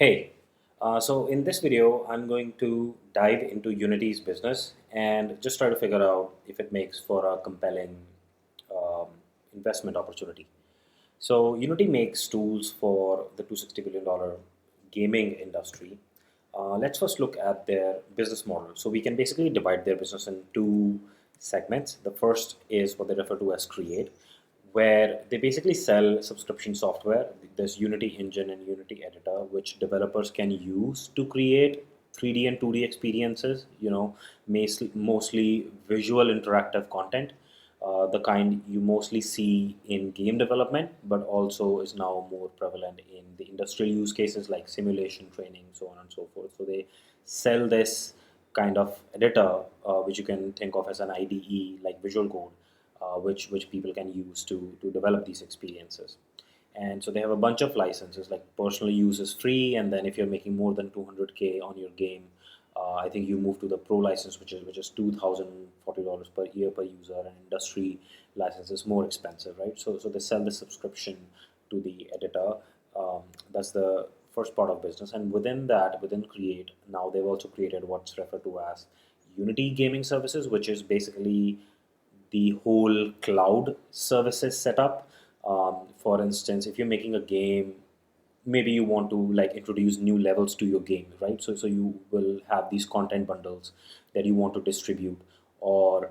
Hey, so in this video, I'm going to dive into Unity's business and just try to figure out if it makes for a compelling um, investment opportunity. So Unity makes tools for the $260 billion gaming industry. Let's first look at their business model. So we can basically divide their business in two segments. The first is what they refer to as Create, where they basically sell subscription software. There's Unity Engine and Unity Editor, which developers can use to create 3D and 2D experiences, mostly visual interactive content, the kind you mostly see in game development, but also is now more prevalent in the industrial use cases like simulation training, so on and so forth. So they sell this kind of editor, which you can think of as an IDE, like Visual Code, which people can use to develop these experiences. And so they have a bunch of licenses, like personal use is free, and then if you're making more than 200K on your game, I think you move to the pro license, which is $2,040 per year per user, and industry license is more expensive, right? So they sell the subscription to the editor. That's the first part of business, and within that, within Create, now they've also created what's referred to as Unity Gaming Services, which is basically the whole cloud services setup. For instance, if you're making a game, maybe you want to like introduce new levels to your game, right? So you will have these content bundles that you want to distribute, or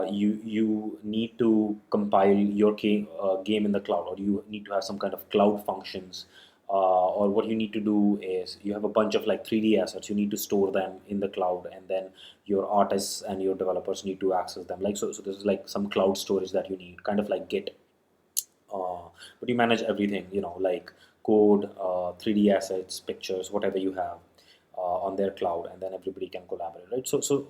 you need to compile your game in the cloud, or you need to have some kind of cloud functions, or what you need to do is you have a bunch of like 3D assets. You need to store them in the cloud, and then your artists and your developers need to access them. So this is like some cloud storage that you need, kind of like Git, but you manage everything, like code, 3D assets, pictures, whatever you have on their cloud, and then everybody can collaborate, right? So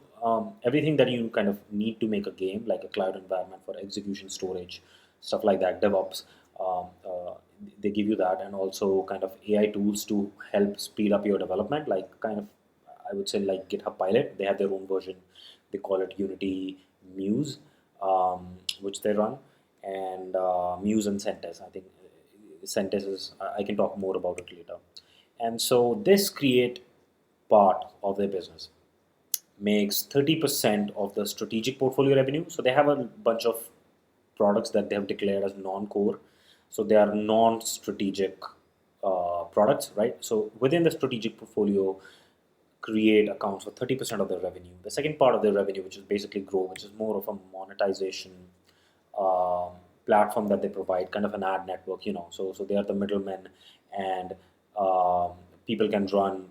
everything that you kind of need to make a game, like a cloud environment for execution, storage, stuff like that, DevOps, they give you that, and also kind of AI tools to help speed up your development, like kind of, I would say, like GitHub Pilot. They have their own version. They call it Unity Muse, which they run, and Muse and Centes. I think Centes is. I can talk more about it later. And so this Create part of their business makes 30% of the strategic portfolio revenue. So they have a bunch of products that they have declared as non-core. So they are non-strategic products, right? So within the strategic portfolio, Create accounts for 30% of their revenue. The second part of their revenue, which is basically Grow, which is more of a monetization um, platform that they provide, kind of an ad network, So they are the middlemen, and um, people can run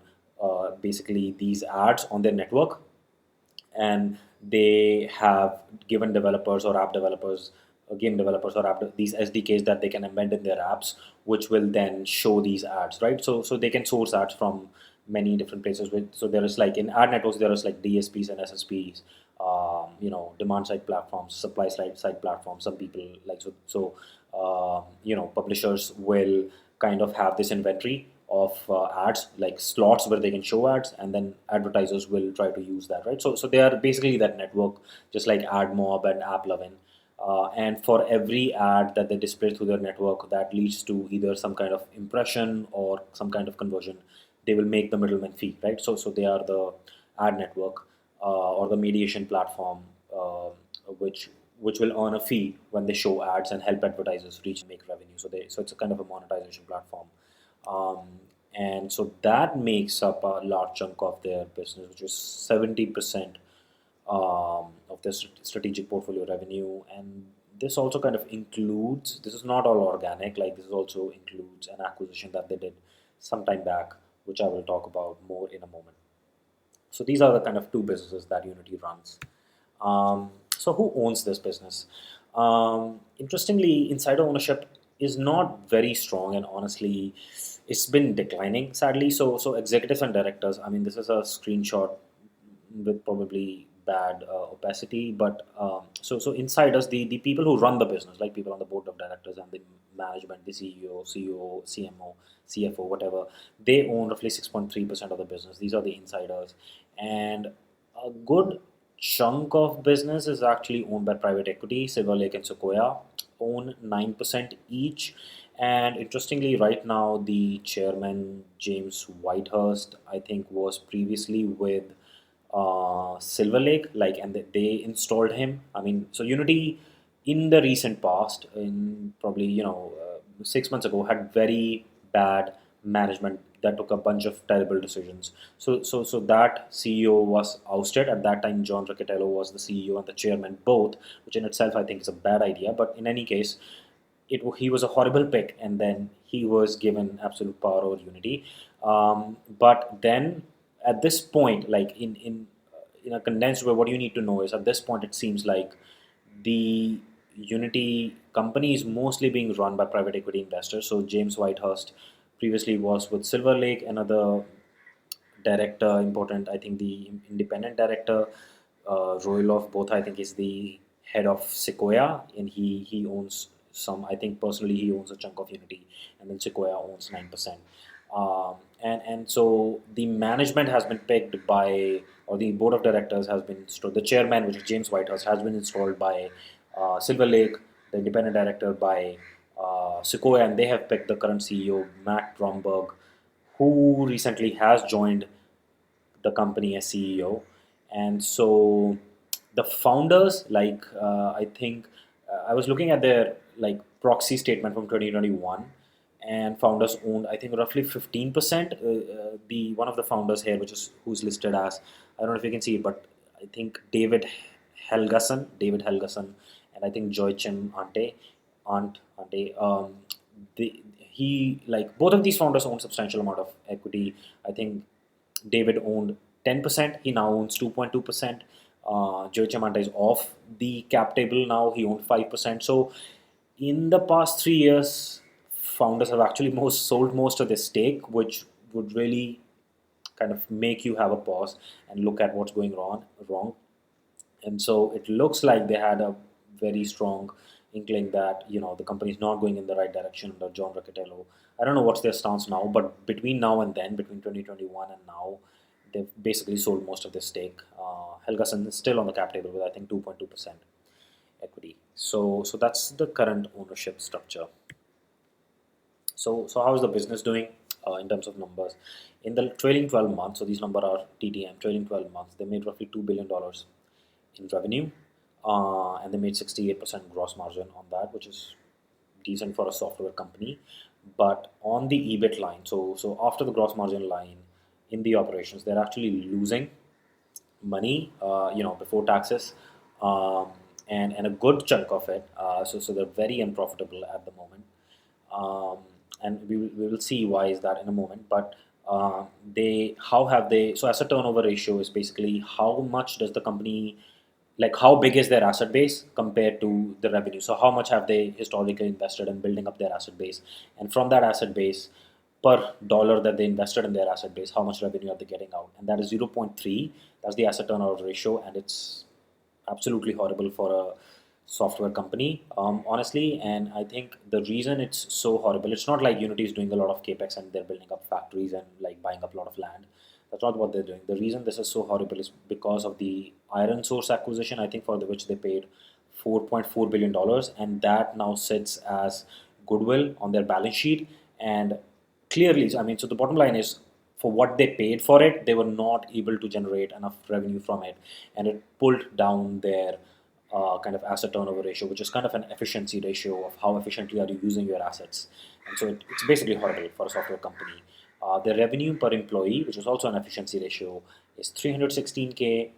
basically these ads on their network, and they have given developers or app developers, game developers or these SDKs that they can embed in their apps, which will then show these ads, right? So they can source ads from many different places. So there is like in ad networks, there is like DSPs and SSPs, demand side platforms, supply side platforms. Some people like publishers will kind of have this inventory of ads, like slots where they can show ads, and then advertisers will try to use that, right? So they are basically that network, just like AdMob and AppLovin. And for every ad that they display through their network that leads to either some kind of impression or some kind of conversion, they will make the middleman fee, right? So they are the ad network, or the mediation platform, which which will earn a fee when they show ads and help advertisers reach and make revenue. So it's a kind of a monetization platform. Um, and so that makes up a large chunk of their business, which is 70% of their strategic portfolio revenue. And this also kind of includes, this is not all organic, like this also includes an acquisition that they did some time back, which I will talk about more in a moment. So these are the kind of two businesses that Unity runs. So who owns this business? Interestingly, insider ownership is not very strong, and honestly, it's been declining, sadly. So executives and directors. I mean, this is a screenshot with probably bad opacity, but so insiders, the people who run the business, like people on the board of directors and the management, the CEO, CMO, CFO, whatever, they own roughly 6.3% of the business. These are the insiders, and a good chunk of business is actually owned by private equity. Silver Lake and Sequoia own 9% each, And interestingly, right now the chairman James Whitehurst, I think, was previously with Silver Lake, like, and they installed him. I mean, so Unity in the recent past, in probably 6 months ago, had very bad management that took a bunch of terrible decisions. So that CEO was ousted at that time. John Riccitiello was the CEO and the chairman both, which in itself I think is a bad idea. But in any case, he was a horrible pick, and then he was given absolute power over Unity. But then at this point, like in a condensed way, what you need to know is at this point it seems like the Unity company is mostly being run by private equity investors. So James Whitehurst previously was with Silver Lake, another director, important, I think the independent director, Royloff, both I think is the head of Sequoia, and he owns some. I think personally he owns a chunk of Unity, and then Sequoia owns 9%. And so the management has been picked by, or the board of directors has been installed. The chairman, which is James Whitehurst, has been installed by Silver Lake. The independent director by Sequoia, and they have picked the current CEO, Matt Bromberg, who recently has joined the company as CEO. And so the founders, like I think I was looking at their like proxy statement from 2021, and founders owned I think roughly 15%. The one of the founders here, which is who's listed as, I don't know if you can see it, but I think David Helgason, and I think Joachim Ante. He, like, both of these founders own substantial amount of equity. I think David owned 10%. He now owns 2.2%. Joe Chamanta is off the cap table now. He owned 5%. So in the past 3 years, founders have actually sold most of their stake, which would really kind of make you have a pause and look at what's going wrong. And so it looks like they had a very strong inkling that the company is not going in the right direction under John Riccitiello. I don't know what's their stance now, but between now and then, between 2021 and now, they've basically sold most of their stake. Helgason is still on the cap table with I think 2.2% equity. So that's the current ownership structure. So how is the business doing in terms of numbers? In the trailing 12 months, so these numbers are TTM, trailing 12 months, they made roughly $2 billion in revenue, and they made 68% gross margin on that, which is decent for a software company. But on the EBIT line, so after the gross margin line in the operations, they're actually losing money, before taxes, um, and a good chunk of it. So they're very unprofitable at the moment, and we will see why is that in a moment. But they how have they so asset turnover ratio is basically how much does the company, like, how big is their asset base compared to the revenue. So how much have they historically invested in building up their asset base, and from that asset base, per dollar that they invested in their asset base, how much revenue are they getting out, and that is 0.3. That's the asset turnover ratio, and it's absolutely horrible for a software company, honestly. And I think the reason it's so horrible, it's not like Unity is doing a lot of capex and they're building up factories and like buying up a lot of land. That's not what they're doing. The reason this is so horrible is because of the Iron Source acquisition, I think, for which they paid $4.4 billion, and that now sits as goodwill on their balance sheet. And clearly, I mean, so the bottom line is, for what they paid for it, they were not able to generate enough revenue from it, and it pulled down their kind of asset turnover ratio, which is kind of an efficiency ratio of how efficiently are you using your assets. And so it's basically horrible for a software company. The revenue per employee, which is also an efficiency ratio, is 316K.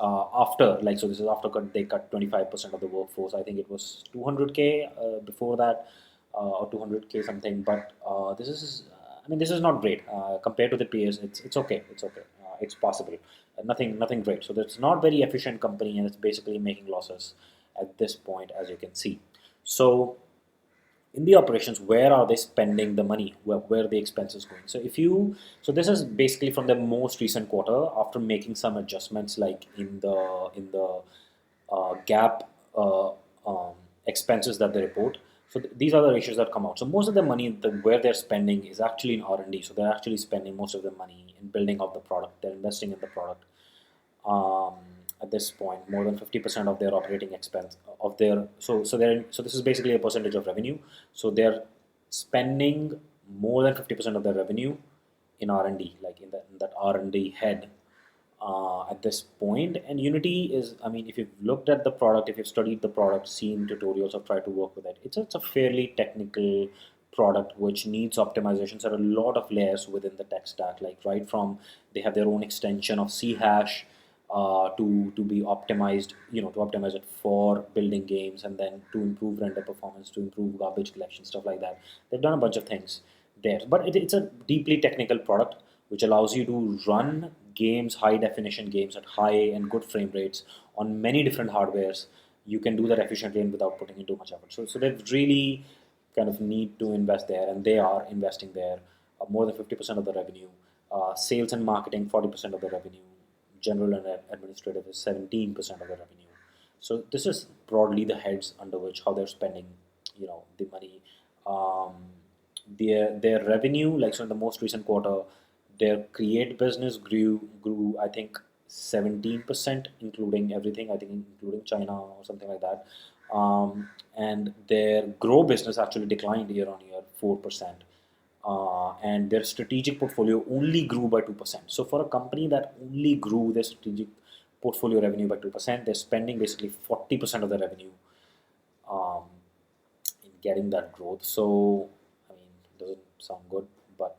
After, like, so this is after they cut 25% of the workforce. I think it was 200K before that, or 200K something. But this is, I mean, this is not great compared to the peers. It's okay. It's okay. It's possible. Nothing great. So it's not very efficient company, and it's basically making losses at this point, as you can see. So in the operations, where are they spending the money, where are the expenses going? So this is basically from the most recent quarter, after making some adjustments, like in the GAAP expenses that they report. So these are the ratios that come out. So most of the money, where they're spending, is actually in R&D. So they're actually spending most of the money in building out the product. They're investing in the product. um, at this point, more than 50% of their operating expense of their, so this is basically a percentage of revenue. So they're spending more than 50% of their revenue in R&D, like in that R&D head at this point. And Unity is, I mean, if you've looked at the product, if you've studied the product, seen tutorials or tried to work with it, it's a fairly technical product which needs optimizations. There are a lot of layers within the tech stack, like right from they have their own extension of C hash to be optimized, to optimize it for building games, and then to improve render performance, to improve garbage collection, stuff like that. They've done a bunch of things there, but it's a deeply technical product which allows you to run games, high definition games at high and good frame rates on many different hardwares. You can do that efficiently and without putting in too much effort. So they really kind of need to invest there, and they are investing there. More than 50% of the revenue. Sales and marketing, 40% of the revenue. General and administrative is 17% of the revenue. So this is broadly the heads under which how they're spending, the money. Um, their revenue, like so in the most recent quarter, their create business grew I think 17%, including everything. I think including China or something like that. And their grow business actually declined year on year 4%. And their strategic portfolio only grew by 2%. So for a company that only grew their strategic portfolio revenue by 2%, they're spending basically 40% of the revenue um, in getting that growth. So I mean, doesn't sound good, but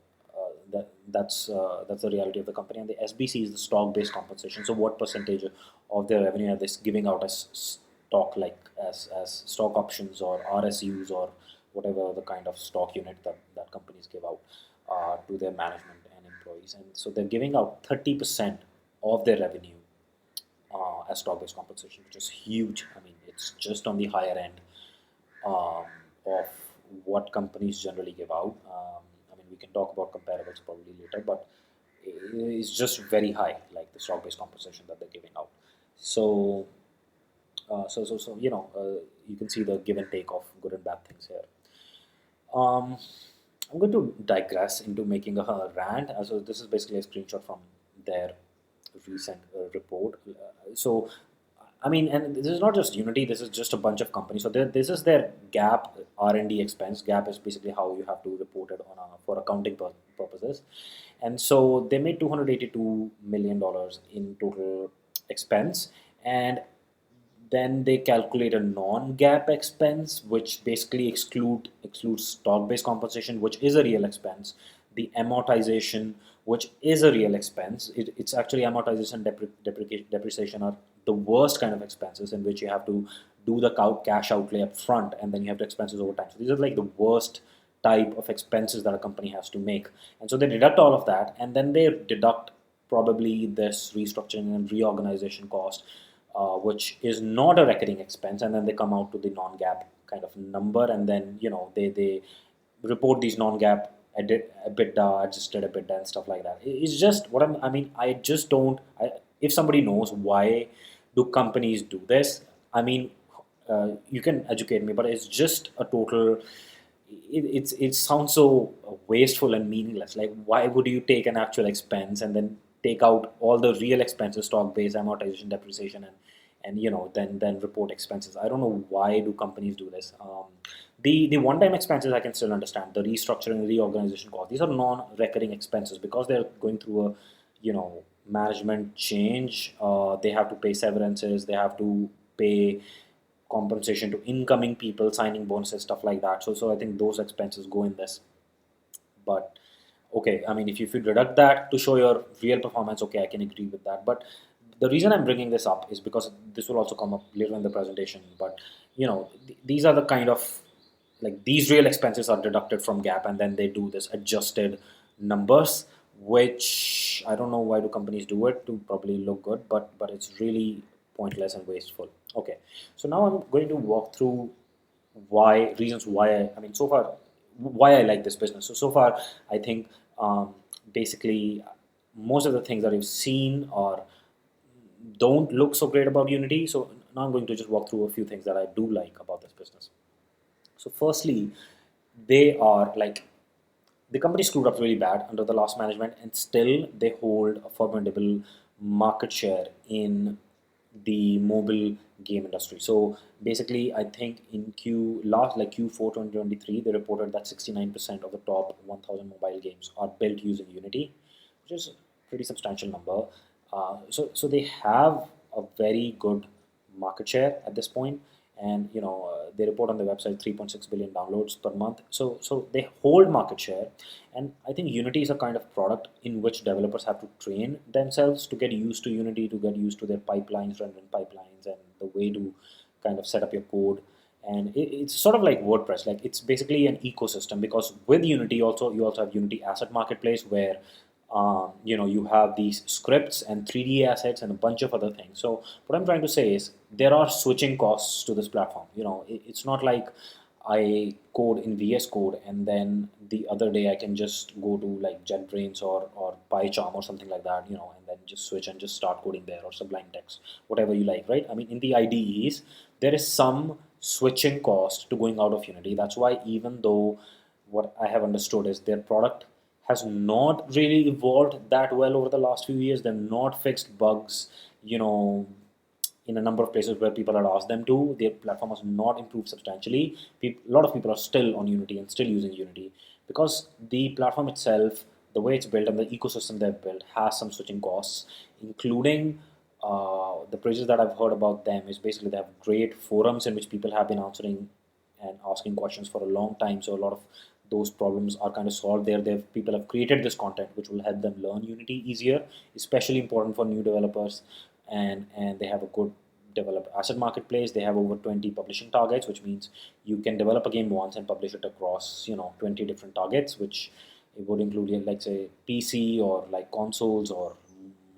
that's the reality of the company. And the SBC is the stock-based compensation. So what percentage of their revenue are they giving out as stock, like as stock options or RSUs or whatever the kind of stock unit that companies give out to their management and employees. And so they're giving out 30% of their revenue as stock-based compensation, which is huge. I mean, it's just on the higher end of what companies generally give out. I mean, we can talk about comparables probably later, but it's just very high, like the stock-based compensation that they're giving out. So, you can see the give and take of good and bad things here. Um, I'm going to digress into making a rant. So this is basically a screenshot from their recent report. So, I mean, and this is not just Unity. This is just a bunch of companies. So this is their GAAP R&D expense. GAAP is basically how you have to report it for accounting purposes. And so they made $282 million in total expense, and then they calculate a non-GAAP expense, which basically excludes stock-based compensation, which is a real expense. The amortization, which is a real expense. It's actually amortization, depreciation are the worst kind of expenses in which you have to do the cash outlay up front and then you have to expenses over time. So these are like the worst type of expenses that a company has to make. And so they deduct all of that, and then they deduct probably this restructuring and reorganization cost, which is not a recurring expense, and then they come out to the non-GAAP kind of number, and then they report these non-GAAP EBITDA, adjusted EBITDA, and stuff like that. It's just what I mean. I just don't. If somebody knows why do companies do this, I mean, you can educate me, but it's just a total. It sounds so wasteful and meaningless. Like, why would you take an actual expense and then take out all the real expenses, stock based amortization, depreciation, and then report expenses? I don't know why do companies do this. The one time expenses I can still understand. The restructuring, reorganization costs, these are non-recurring expenses because they're going through a management change. They have to pay severances, they have to pay compensation to incoming people, signing bonuses, stuff like that. So I think those expenses go in this. But okay, I mean, if you deduct that to show your real performance, okay, I can agree with that. But the reason I'm bringing this up is because this will also come up later in the presentation. But these are the kind of, like, these real expenses are deducted from GAAP, and then they do this adjusted numbers, which I don't know why do companies do it, to probably look good, but it's really pointless and wasteful. Okay, so now I'm going to walk through reasons why I mean, so far, why I like this business. So far, I think basically most of the things that you've seen or don't look so great about Unity. So now I'm going to just walk through a few things that I do like about this business. So firstly, they are like, the company screwed up really bad under the last management, and still they hold a formidable market share in the mobile game industry. So basically, I think in Q4 2023, they reported that 69% of the top 1,000 mobile games are built using Unity, which is a pretty substantial number. So they have a very good market share at this point, and they report on their website 3.6 billion downloads per month. So they hold market share, and I think Unity is a kind of product in which developers have to train themselves to get used to Unity, to get used to their pipelines, rendering pipelines, and the way to kind of set up your code. And it's sort of like WordPress. Like, it's basically an ecosystem, because with Unity also you also have Unity Asset Marketplace, where you have these scripts and 3D assets and a bunch of other things. So what I'm trying to say is there are switching costs to this platform. It's not like I code in VS Code and then the other day I can just go to like JetBrains or PyCharm or something like that, and then just switch and just start coding there, or Sublime Text, whatever you like, right? I mean, in the IDEs, there is some switching cost to going out of Unity. That's why, even though what I have understood is their product has not really evolved that well over the last few years. They've not fixed bugs, you know, in a number of places where people had asked them to. Their platform has not improved substantially. A lot of people are still on Unity and still using Unity, because the platform itself, the way it's built and the ecosystem they've built, has some switching costs, including the praises that I've heard about them is basically they have great forums in which people have been answering and asking questions for a long time. So a lot of those problems are kind of solved there. People have created this content which will help them learn Unity easier, especially important for new developers. And they have a good developed asset marketplace. They have over 20 publishing targets, which means you can develop a game once and publish it across 20 different targets, which it would include, like, say, PC, or like consoles, or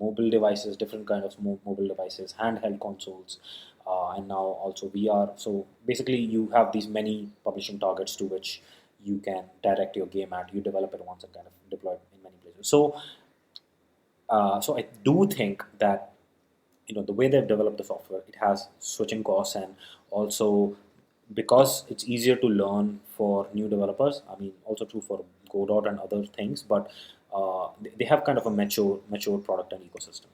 mobile devices, different kind of mobile devices, handheld consoles, and now also VR. So basically, you have these many publishing targets to which you can direct your game at. You develop it once and kind of deploy it in many places. So I do think that the way they've developed the software, it has switching costs, and also because it's easier to learn for new developers. I mean, also true for Godot and other things, but they have kind of a mature product and ecosystem.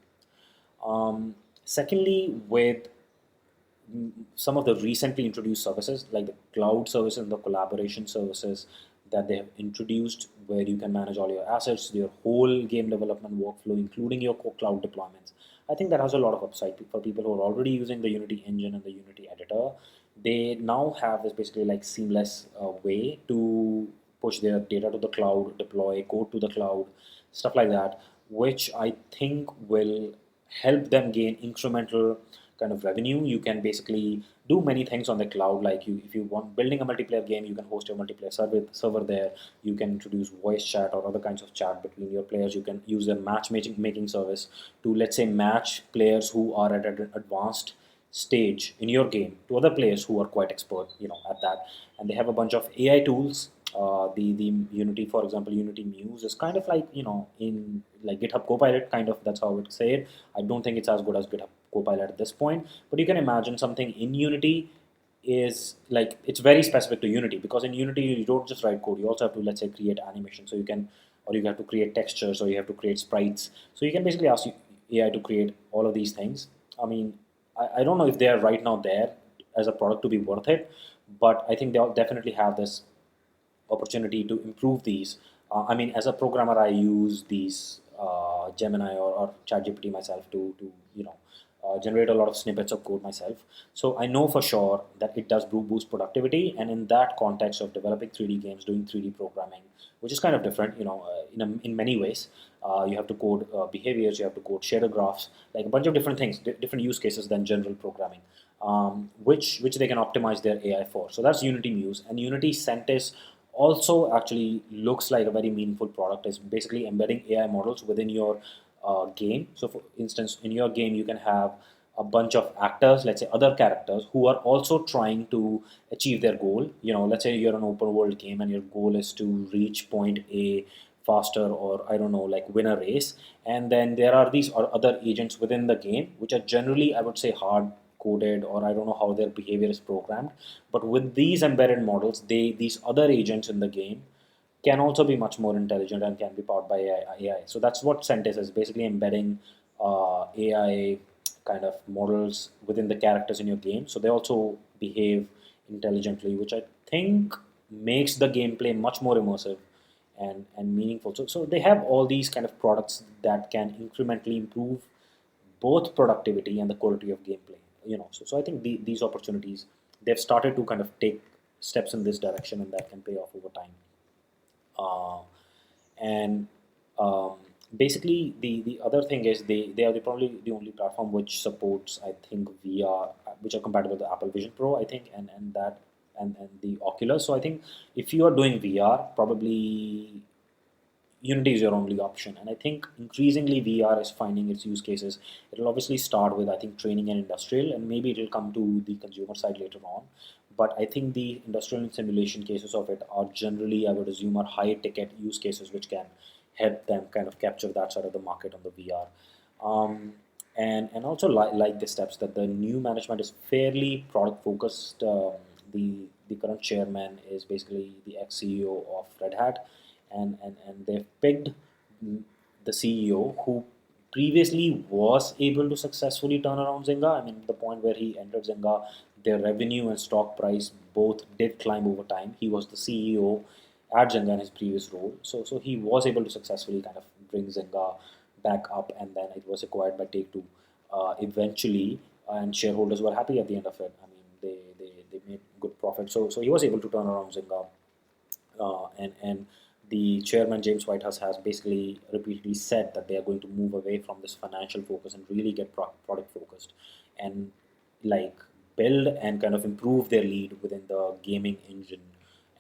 Secondly, with some of the recently introduced services, like the cloud services and the collaboration services that they have introduced, where you can manage all your assets, your whole game development workflow, including your cloud deployments. I think that has a lot of upside for people who are already using the Unity engine and the Unity editor. They now have this basically like seamless way to push their data to the cloud, deploy code to the cloud, stuff like that, which I think will help them gain incremental kind of revenue. You can basically do many things on the cloud. Like, if you want building a multiplayer game, you can host your multiplayer server there. You can introduce voice chat or other kinds of chat between your players. You can use a matchmaking service to, let's say, match players who are at an advanced stage in your game to other players who are quite expert, at that. And they have a bunch of AI tools. The Unity, for example, Unity Muse is kind of like, in like GitHub Copilot, kind of, that's how I would say it. I don't think it's as good as GitHub Copilot at this point, but you can imagine something in Unity is like, it's very specific to Unity, because in Unity you don't just write code, you also have to, let's say, create animation. So you can, or you have to create textures, or you have to create sprites. So you can basically ask AI to create all of these things. I mean, I don't know if they are right now there as a product to be worth it, but I think they'll definitely have this opportunity to improve these. I mean, as a programmer, I use these Gemini or ChatGPT myself to generate a lot of snippets of code myself. So I know for sure that it does boost productivity, and in that context of developing 3D games, doing 3D programming, which is kind of different, in many ways. You have to code behaviors, you have to code shader graphs, like a bunch of different things, different use cases than general programming, which they can optimize their AI for. So that's Unity Muse. And Unity Centis also actually looks like a very meaningful product. It's basically embedding AI models within your game. So for instance, in your game, you can have a bunch of actors, let's say other characters, who are also trying to achieve their goal. Let's say you're an open world game and your goal is to reach point A faster, or I don't know, like win a race. And then there are these other agents within the game, which are generally, I would say, hard coded, or I don't know how their behavior is programmed. But with these embedded models, these other agents in the game can also be much more intelligent and can be powered by AI. So that's what Centis is, basically embedding AI kind of models within the characters in your game. So they also behave intelligently, which I think makes the gameplay much more immersive and meaningful. So they have all these kind of products that can incrementally improve both productivity and the quality of gameplay. So I think these opportunities, they've started to kind of take steps in this direction, and that can pay off over time. Uh, and basically, the other thing is they are probably the only platform which supports, I think, VR, which are compatible with the Apple Vision Pro, I think, and the Oculus. So I think if you are doing VR, probably Unity is your only option. And I think increasingly VR is finding its use cases. It'll obviously start with, I think, training and industrial, and maybe it'll come to the consumer side later on. But I think the industrial and simulation cases of it are generally, I would assume, are high ticket use cases which can help them kind of capture that side of the market on the VR. And also like the steps that the new management is fairly product focused. The current chairman is basically the ex CEO of Red Hat, and they've picked the CEO who previously was able to successfully turn around Zynga. I mean, the point where he entered Zynga, their revenue and stock price both did climb over time. He was the CEO at Zynga in his previous role, so he was able to successfully kind of bring Zynga back up, and then it was acquired by Take Two eventually, and shareholders were happy at the end of it. I mean, they made good profit, so he was able to turn around Zynga, and the chairman James Whitehouse has basically repeatedly said that they are going to move away from this financial focus and really get product focused, and like build and kind of improve their lead within the gaming engine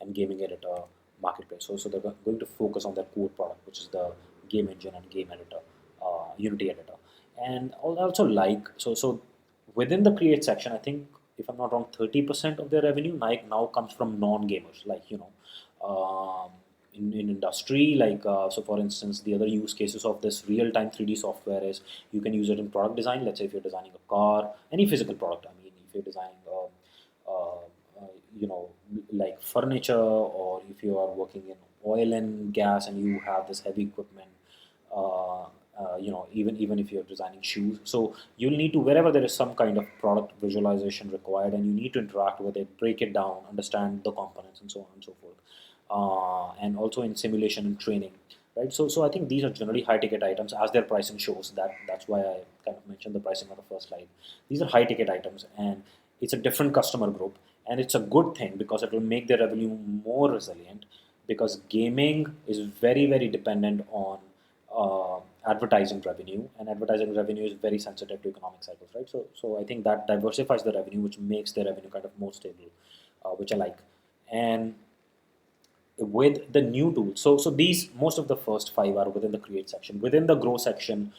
and gaming editor marketplace. So they're going to focus on their core product, which is the game engine and game editor, Unity editor, and also so within the create section, I think, if I'm not wrong, 30% of their revenue now comes from non-gamers, like in industry, like so for instance, the other use cases of this real-time 3D software is you can use it in product design. Let's say if you're designing a car, any physical product, I mean, if you're designing you know like furniture, or if you are working in oil and gas and you have this heavy equipment, even if you're designing shoes, so you'll need to, wherever there is some kind of product visualization required and you need to interact with it, break it down, understand the components, and so on and so forth, and also in simulation and training, right? So I think these are generally high ticket items, as their pricing shows. That's why I kind of mentioned the pricing on the first slide. These are high ticket items, and it's a different customer group, and it's a good thing because it will make their revenue more resilient, because gaming is very dependent on advertising revenue, and advertising revenue is very sensitive to economic cycles, right? So I think that diversifies the revenue, which makes the revenue kind of more stable, which I like. And with the new tools, so these, most of the first five are within the create section. Within the grow section,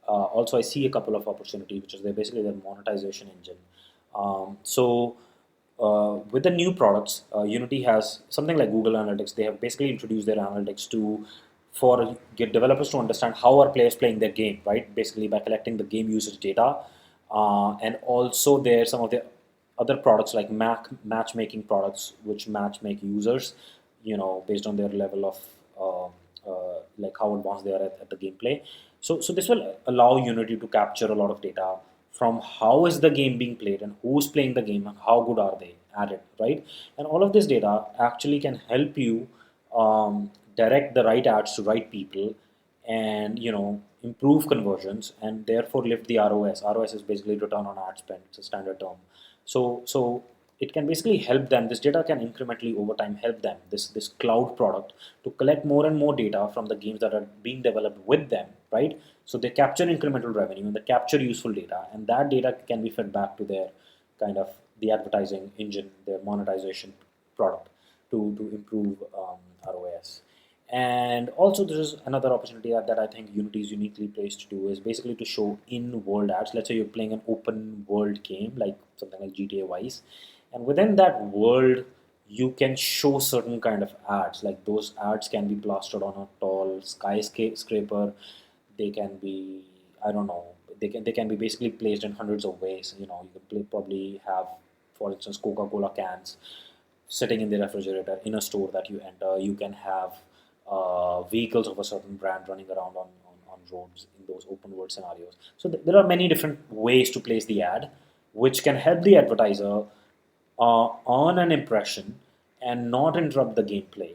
also I see a couple of opportunities, which is they're basically their monetization engine. With the new products, Unity has something like Google Analytics. They have basically introduced their analytics to for get developers to understand how are players playing their game, right? Basically by collecting the game usage data, and also there some of the other products like matchmaking products, which matchmake users, based on their level of like how advanced they are at the gameplay. So this will allow Unity to capture a lot of data from how is the game being played and who's playing the game and how good are they at it, right? And all of this data actually can help you direct the right ads to right people, and improve conversions, and therefore lift the ROS. ROS is basically return on ad spend. It's a standard term. So it can basically help them. This data can incrementally over time help them. This cloud product to collect more and more data from the games that are being developed with them, right? So they capture incremental revenue and they capture useful data, and that data can be fed back to their kind of the advertising engine, their monetization product, to improve ROS. And also, there is another opportunity that I think Unity is uniquely placed to do, is basically to show in-world ads. Let's say you're playing an open world game like something like GTA Vice, and within that world, you can show certain kind of ads. Like those ads can be plastered on a tall skyscraper. They can be, I don't know, they can be basically placed in hundreds of ways. You can probably have, for instance, Coca-Cola cans sitting in the refrigerator in a store that you enter. You can have vehicles of a certain brand running around on on roads in those open world scenarios. So there are many different ways to place the ad, which can help the advertiser earn an impression and not interrupt the gameplay.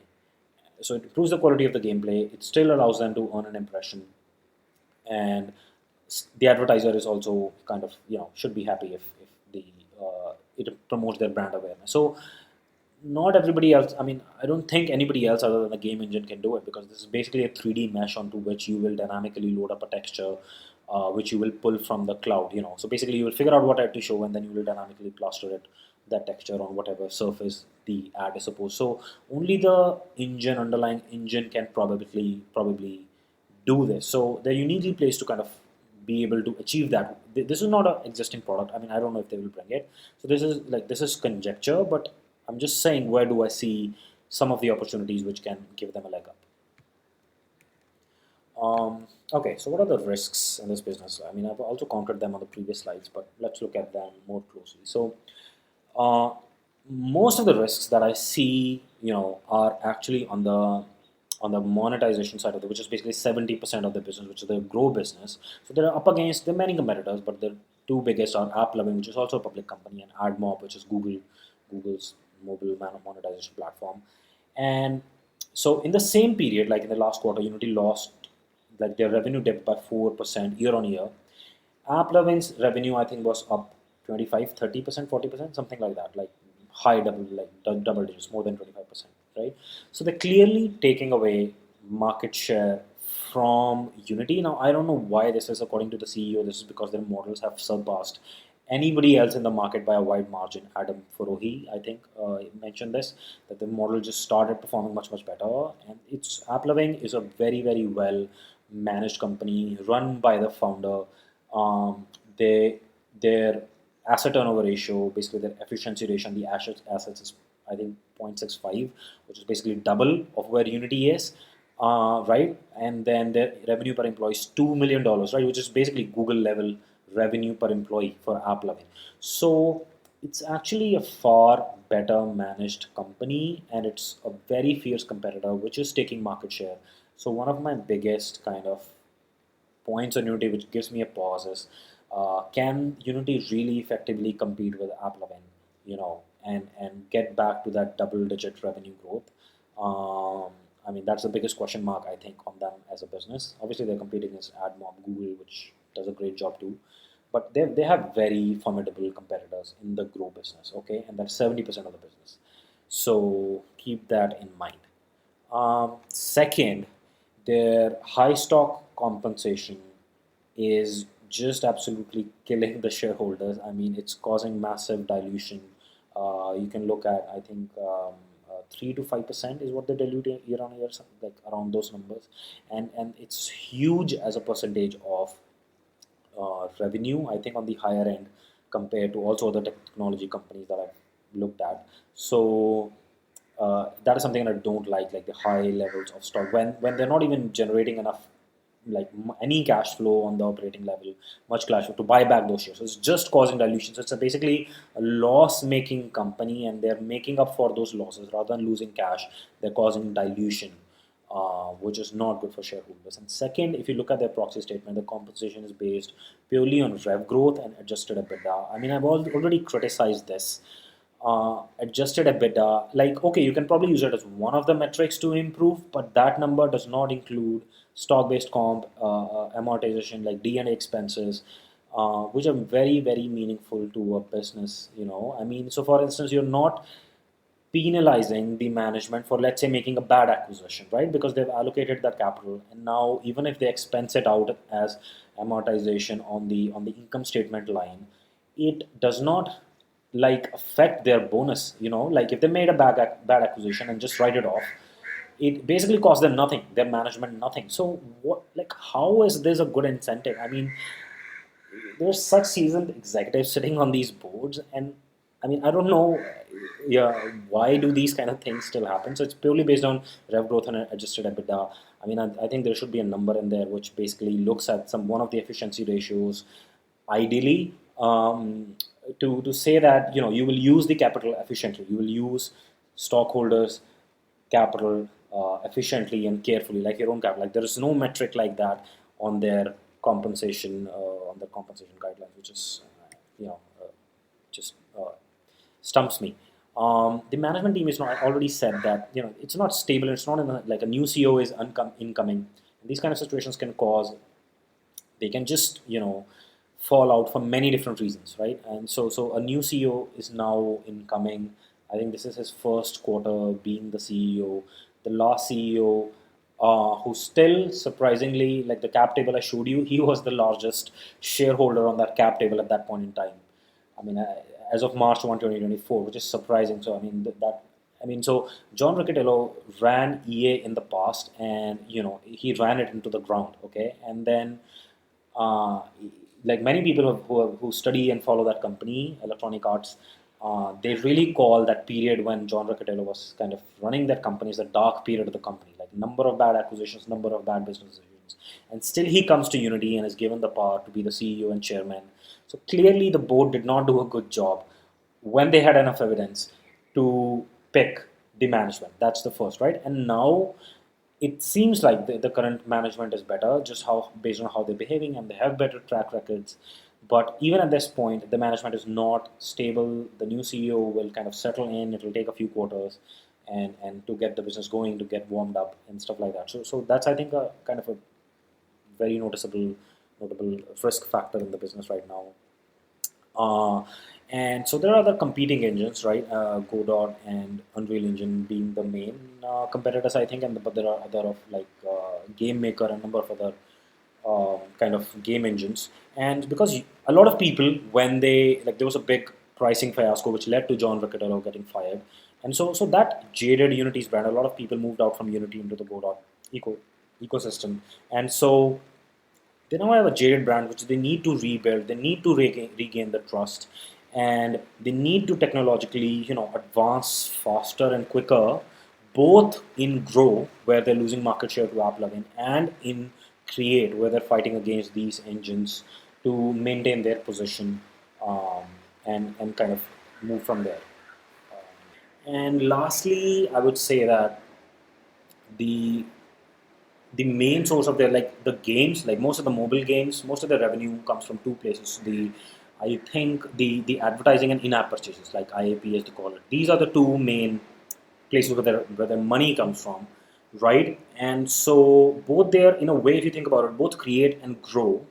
So it improves the quality of the gameplay. It still allows them to earn an impression, and the advertiser is also kind of, should be happy if the it promotes their brand awareness. So not everybody else, I mean, I don't think anybody else other than the game engine can do it, because this is basically a 3D mesh onto which you will dynamically load up a texture, which you will pull from the cloud. So basically you will figure out what ad to show, and then you will dynamically plaster that texture on whatever surface the ad is supposed. So only the underlying engine can probably do this. So they're uniquely placed to kind of be able to achieve that. This is not an existing product. I mean, I don't know if they will bring it. So this is conjecture, but I'm just saying, where do I see some of the opportunities which can give them a leg up? Okay, so what are the risks in this business? I mean, I've also counted them on the previous slides, but let's look at them more closely. So uh, most of the risks that I see, are actually on the monetization side of it, which is basically 70% of the business, which is the grow business. So they're up against, there are many competitors, but the two biggest are AppLovin, which is also a public company, and AdMob, which is Google's mobile monetization platform. And so in the same period, like in the last quarter, Unity lost, like their revenue dipped by 4% year on year. AppLovin's revenue, I think, was up 25, 30%, 40%, something like that, like high double digits, more than 25%, right? So they're clearly taking away market share from Unity. Now, I don't know why this is, according to the CEO. This is because their models have surpassed anybody else in the market by a wide margin. Adam Forohi, I think, mentioned this, that the model just started performing much, much better. And it's AppLovin is a very, very well managed company run by the founder. They their asset turnover ratio, basically their efficiency ratio on the assets is, I think, 0.65, which is basically double of where Unity is, right? And then their revenue per employee is $2 million, right? Which is basically Google level revenue per employee for AppLovin. So it's actually a far better managed company, and it's a very fierce competitor which is taking market share. So one of my biggest kind of points on Unity which gives me a pause is, can Unity really effectively compete with AppLovin, and get back to that double-digit revenue growth? I mean, that's the biggest question mark, I think, on them as a business. Obviously, they're competing against AdMob, Google, which does a great job too. But they have very formidable competitors in the grow business, okay? And that's 70% of the business. So keep that in mind. Second, their high stock compensation is just absolutely killing the shareholders. I mean, it's causing massive dilution. You can look at, I think, 3 to 5% is what they dilute year on year, like around those numbers, and it's huge as a percentage of revenue, I think, on the higher end compared to also other technology companies that I've looked at. So that is something that I don't like the high levels of stock when they're not even generating enough, like any cash flow on the operating level, much cash flow to buy back those shares. So it's just causing dilution. So it's basically a loss-making company, and they're making up for those losses rather than losing cash. They're causing dilution, which is not good for shareholders. And second, if you look at their proxy statement, the compensation is based purely on rev growth and adjusted EBITDA. I mean, I've already criticized this. Adjusted EBITDA, like, okay, you can probably use it as one of the metrics to improve, but that number does not include stock-based comp, amortization, like D&A expenses, which are very, very meaningful to a business. I mean, so for instance, you're not penalizing the management for, let's say, making a bad acquisition, right? Because they've allocated that capital, and now even if they expense it out as amortization on the income statement line, it does not like affect their bonus. Like if they made a bad acquisition and just write it off, it basically costs them nothing, their management nothing. So what, like, how is this a good incentive? I mean, there's such seasoned executives sitting on these boards, and I mean, I don't know, yeah, why do these kind of things still happen? So it's purely based on rev growth and adjusted EBITDA. I mean, I think there should be a number in there which basically looks at one of the efficiency ratios, ideally, to say that you will use the capital efficiently, you will use stockholders capital efficiently and carefully, like your own capital. Like, there is no metric like that on their compensation guidelines, which is just stumps me. The management team is not already said that it's not stable. It's not in like a new CEO is incoming. And these kind of situations can cause, they can just fall out for many different reasons, right? And so a new CEO is now incoming. I think this is his first quarter being the CEO. The last CEO, who still surprisingly, like the cap table I showed you, he was the largest shareholder on that cap table at that point in time. I mean, as of March 1, 2024, which is surprising. So, I mean, so John Riccitiello ran EA in the past, and he ran it into the ground. Okay, and then uh, like many people who study and follow that company, Electronic Arts, they really call that period when John Riccitiello was kind of running that company as the dark period of the company. Like number of bad acquisitions, number of bad business decisions, and still he comes to Unity and is given the power to be the CEO and chairman. So clearly, the board did not do a good job when they had enough evidence to pick the management. That's the first, right? And now it seems like the current management is better, just how based on how they're behaving, and they have better track records. But even at this point, the management is not stable. The new CEO will kind of settle in. It will take a few quarters, and to get the business going, to get warmed up and stuff like that. So that's, I think, a kind of a very notable risk factor in the business right now. Uh, and so there are other competing engines, right? Godot and Unreal Engine being the main competitors, I think, but there are other of like Game Maker and a number of other kind of game engines. And because a lot of people, when they like, there was a big pricing fiasco which led to John Riccitiello getting fired, and so that jaded Unity's brand. A lot of people moved out from Unity into the Godot ecosystem, and so they now have a jaded brand which they need to rebuild. They need to regain the trust, and they need to technologically advance faster and quicker, both in grow where they're losing market share to app plugin, and in create where they're fighting against these engines to maintain their position, and kind of move from there. And lastly, I would say that the the main source of their, like the games, like most of the mobile games, most of the revenue comes from two places. I think the advertising and in-app purchases, like IAP as they call it. These are the two main places where their money comes from, right? And so both there, in a way, if you think about it, both create and grow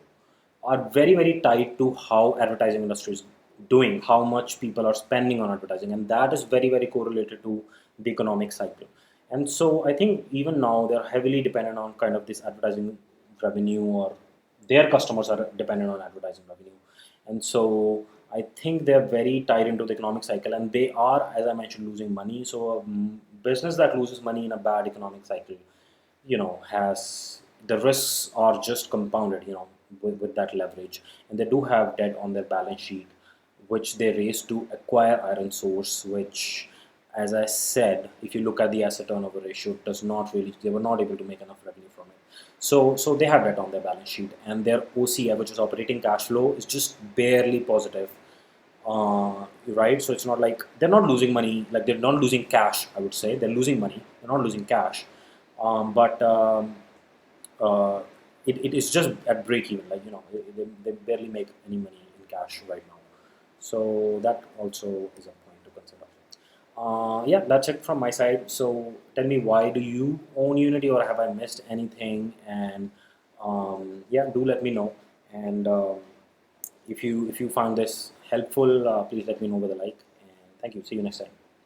are very very tied to how advertising industry is doing, how much people are spending on advertising, and that is very very correlated to the economic cycle. And so I think even now they're heavily dependent on kind of this advertising revenue, or their customers are dependent on advertising revenue. And so I think they're very tied into the economic cycle, and they are, as I mentioned, losing money. So a business that loses money in a bad economic cycle, has the risks are just compounded, with that leverage. And they do have debt on their balance sheet, which they raised to acquire Iron Source, which, as I said, if you look at the asset turnover ratio, does not really, they were not able to make enough revenue from it. So they have debt on their balance sheet, and their OCF, which is operating cash flow, is just barely positive, right? So it's not like they're not losing money, like they're not losing cash. I would say they're losing money. They're not losing cash, but uh, it is just at break even. Like they barely make any money in cash right now. So that also is a point to consider. Yeah, that's it from my side. So tell me, why do you own Unity, or have I missed anything? And yeah, do let me know. And if you found this helpful, please let me know with a like. And thank you. See you next time.